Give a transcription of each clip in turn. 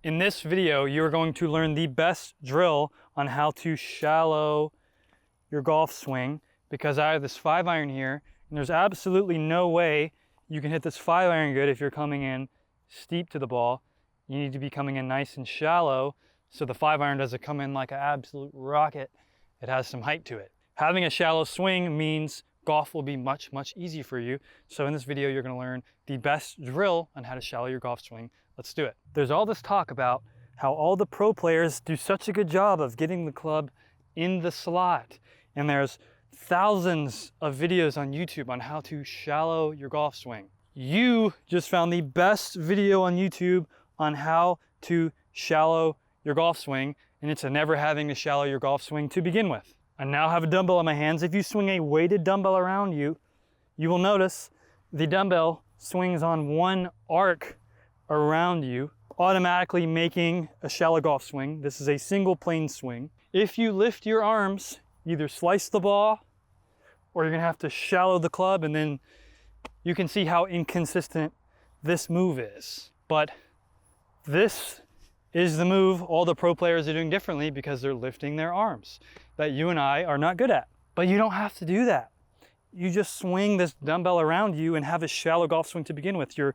In this video, you're going to learn the best drill on how to shallow your golf swing, because I have this 5-iron here, and there's absolutely no way you can hit this 5-iron good if you're coming in steep to the ball. You need to be coming in nice and shallow so the 5-iron doesn't come in like an absolute rocket. It has some height to it. Having a shallow swing means golf will be much, much easier for you. So in this video, you're gonna learn the best drill on how to shallow your golf swing. Let's do it. There's all this talk about how all the pro players do such a good job of getting the club in the slot. And there's thousands of videos on YouTube on how to shallow your golf swing. You just found the best video on YouTube on how to shallow your golf swing, and it's never having to shallow your golf swing to begin with. I now have a dumbbell in my hands. If you swing a weighted dumbbell around you, you will notice the dumbbell swings on one arc around you, automatically making a shallow golf swing. This is a single plane swing. If you lift your arms, either slice the ball or you're gonna have to shallow the club, and then you can see how inconsistent this move is. But this is the move all the pro players are doing differently because they're lifting their arms that you and I are not good at. But you don't have to do that. You just swing this dumbbell around you and have a shallow golf swing to begin with. Your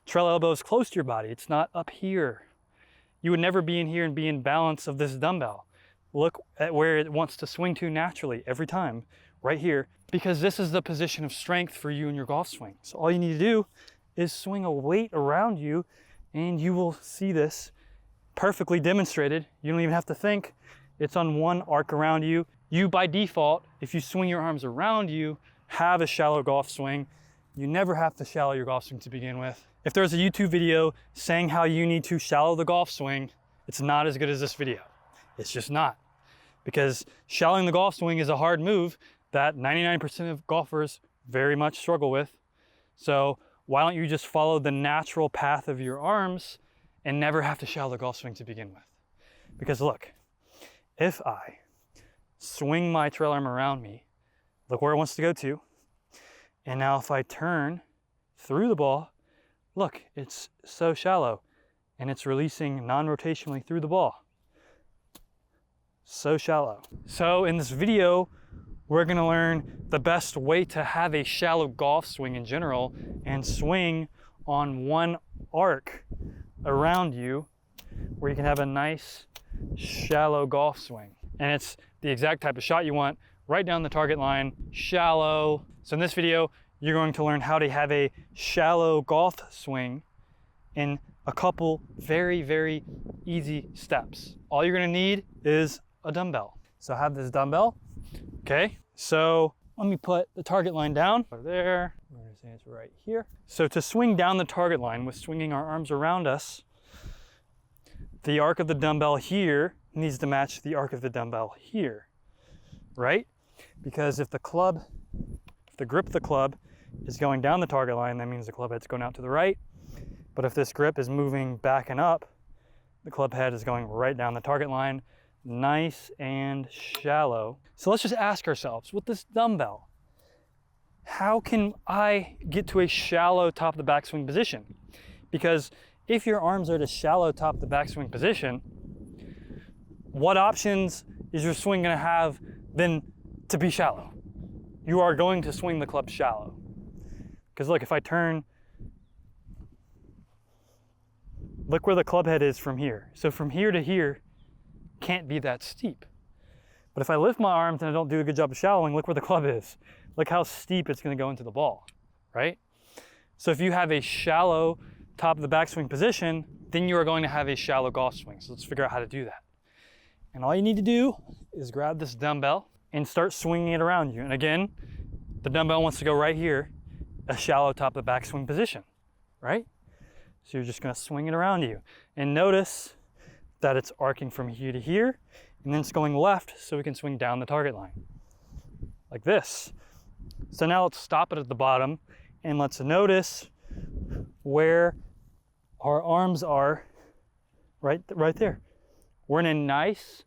trail elbow is close to your body. It's not up here. You would never be in here and be in balance of this dumbbell. Look at where it wants to swing to naturally every time, right here, because this is the position of strength for you in your golf swing. So all you need to do is swing a weight around you, and you will see this perfectly demonstrated. You don't even have to think. It's on one arc around you. You, by default, if you swing your arms around you, have a shallow golf swing. You never have to shallow your golf swing to begin with. If there's a YouTube video saying how you need to shallow the golf swing, it's not as good as this video. It's just not. Because shallowing the golf swing is a hard move that 99% of golfers very much struggle with. So why don't you just follow the natural path of your arms and never have to shallow the golf swing to begin with? Because look, if I swing my trail arm around me, look where it wants to go to. And now if I turn through the ball, look, it's so shallow and it's releasing non-rotationally through the ball. So shallow. So in this video, we're gonna learn the best way to have a shallow golf swing in general and swing on one arc around you where you can have a nice shallow golf swing. And it's the exact type of shot you want, right down the target line, shallow. So in this video, you're going to learn how to have a shallow golf swing in a couple very, very easy steps. All you're gonna need is a dumbbell. So I have this dumbbell, okay? So let me put the target line down over there. We're gonna say it's right here. So to swing down the target line with swinging our arms around us, the arc of the dumbbell here needs to match the arc of the dumbbell here, right? Because if the grip of the club is going down the target line, that means the club head's going out to the right. But if this grip is moving back and up, the club head is going right down the target line, nice and shallow. So let's just ask ourselves, with this dumbbell, how can I get to a shallow top of the backswing position? Because if your arms are at a shallow top of the backswing position, what options is your swing gonna have then to be shallow? You are going to swing the club shallow. Because look, if I turn, look where the club head is from here. So from here to here can't be that steep. But if I lift my arms and I don't do a good job of shallowing, look where the club is. Look how steep it's gonna go into the ball, right? So if you have a shallow top of the backswing position, then you are going to have a shallow golf swing. So let's figure out how to do that. And all you need to do is grab this dumbbell and start swinging it around you. And again, the dumbbell wants to go right here, a shallow top of the backswing position, right? So you're just gonna swing it around you. And notice that it's arcing from here to here, and then it's going left so we can swing down the target line, like this. So now let's stop it at the bottom, and let's notice where our arms are, right there. We're in a nice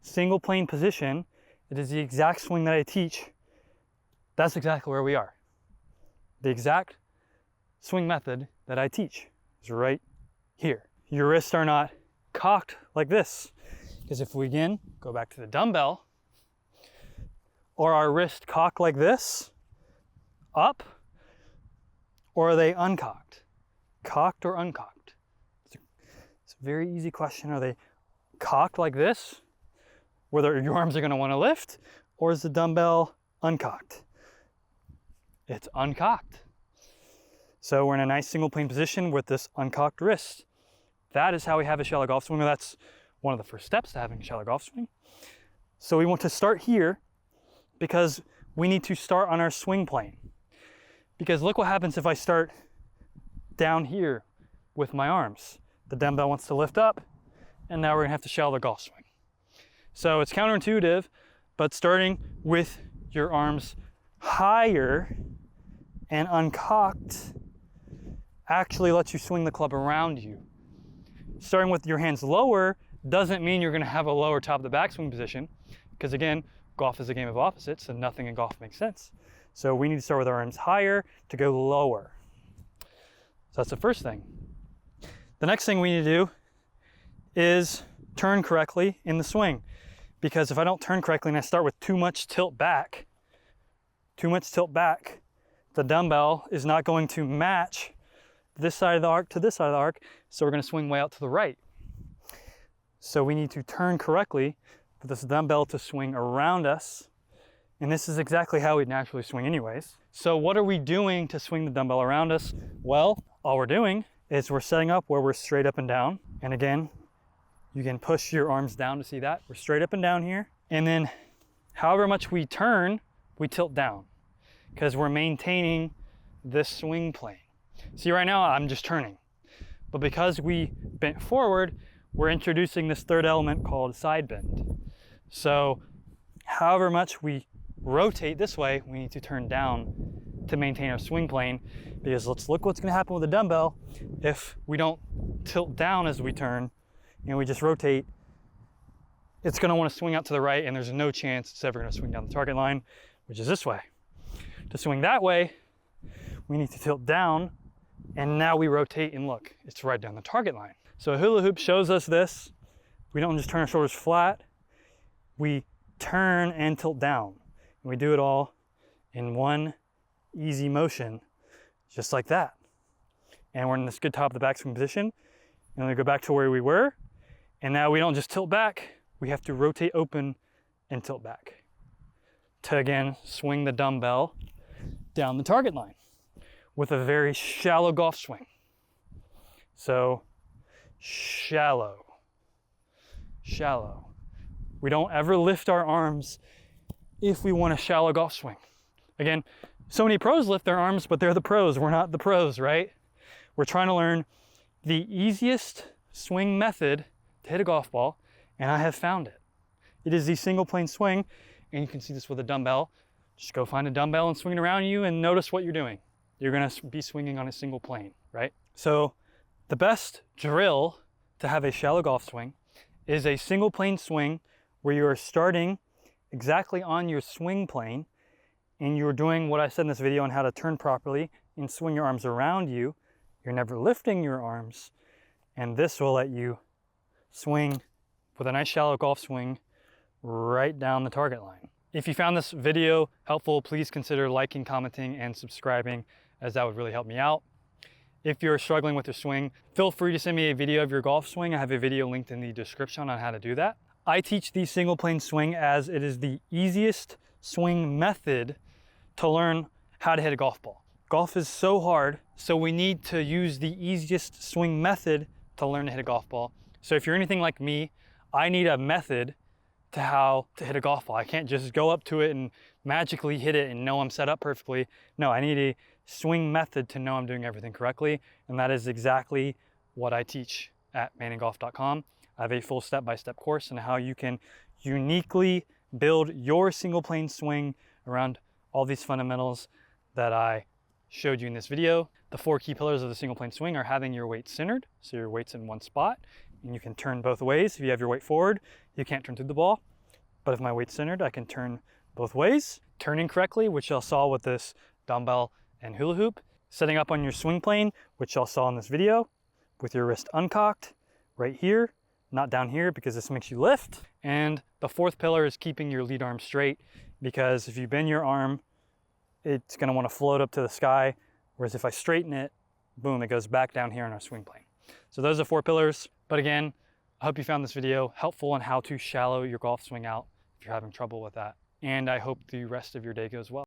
single plane position. It is the exact swing that I teach. That's exactly where we are. The exact swing method that I teach is right here. your wrists are not cocked like this. Because if we again go back to the dumbbell, or our wrist cocked like this, up, or are they uncocked? Cocked or uncocked? It's a very easy question. Are they cocked like this, where your arms are going to want to lift, or is the dumbbell uncocked? It's uncocked. So we're in a nice single plane position with this uncocked wrist. That is how we have a shallow golf swing. That's one of the first steps to having a shallow golf swing. So we want to start here because we need to start on our swing plane. Because look what happens if I start down here with my arms. The dumbbell wants to lift up, and now we're gonna have to shallow golf swing. So it's counterintuitive, but starting with your arms higher and uncocked actually lets you swing the club around you. Starting with your hands lower doesn't mean you're gonna have a lower top of the backswing position, because again, golf is a game of opposites and nothing in golf makes sense. So we need to start with our arms higher to go lower. So that's the first thing. The next thing we need to do is turn correctly in the swing. Because if I don't turn correctly and I start with too much tilt back, the dumbbell is not going to match this side of the arc to this side of the arc, so we're going to swing way out to the right. So we need to turn correctly for this dumbbell to swing around us, and this is exactly how we'd naturally swing anyways. So what are we doing to swing the dumbbell around us? Well, all we're doing is we're setting up where we're straight up and down, and again, you can push your arms down to see that. We're straight up and down here, and then however much we turn, we tilt down, because we're maintaining this swing plane. See, right now I'm just turning, but because we bent forward, we're introducing this third element called side bend. So however much we rotate this way, we need to turn down to maintain our swing plane, because let's look what's going to happen with the dumbbell if we don't tilt down as we turn and we just rotate. It's going to want to swing out to the right, and there's no chance it's ever going to swing down the target line, which is this way. To swing that way, we need to tilt down, and now we rotate, and look, it's right down the target line. So a hula hoop shows us this. We don't just turn our shoulders flat, we turn and tilt down. And we do it all in one easy motion, just like that. And we're in this good top of the backswing position. And we go back to where we were. And now we don't just tilt back, we have to rotate open and tilt back to again swing the dumbbell down the target line with a very shallow golf swing. So shallow. We don't ever lift our arms if we want a shallow golf swing. Again, so many pros lift their arms, but they're the pros. We're not the pros, right? We're trying to learn the easiest swing method to hit a golf ball, and I have found it. It is the single plane swing, and you can see this with a dumbbell. Just go find a dumbbell and swing it around you and notice what you're doing. You're gonna be swinging on a single plane, right? So the best drill to have a shallow golf swing is a single plane swing where you are starting exactly on your swing plane, and you're doing what I said in this video on how to turn properly and swing your arms around you. You're never lifting your arms, and this will let you swing with a nice shallow golf swing right down the target line. If you found this video helpful, please consider liking, commenting, and subscribing, as that would really help me out. If you're struggling with your swing, feel free to send me a video of your golf swing. I have a video linked in the description on how to do that. I teach the single plane swing as it is the easiest swing method to learn how to hit a golf ball. Golf is so hard, so we need to use the easiest swing method to learn to hit a golf ball. So if you're anything like me, I need a method to how to hit a golf ball. I can't just go up to it and magically hit it and know I'm set up perfectly. No, I need a swing method to know I'm doing everything correctly, and that is exactly what I teach at manninggolf.com. I have a full step-by-step course on how you can uniquely build your single plane swing around all these fundamentals that I showed you in this video. The 4 key pillars of the single plane swing are having your weight centered, so your weight's in one spot, and you can turn both ways. If you have your weight forward, you can't turn through the ball, but if my weight's centered, I can turn both ways. Turning correctly, which y'all saw with this dumbbell and hula hoop. Setting up on your swing plane, which y'all saw in this video, with your wrist uncocked. right here, not down here, because this makes you lift. And the fourth pillar is keeping your lead arm straight, because if you bend your arm, it's gonna wanna float up to the sky. Whereas if I straighten it, boom, it goes back down here on our swing plane. So those are 4 pillars. But again, I hope you found this video helpful on how to shallow your golf swing out if you're having trouble with that. And I hope the rest of your day goes well.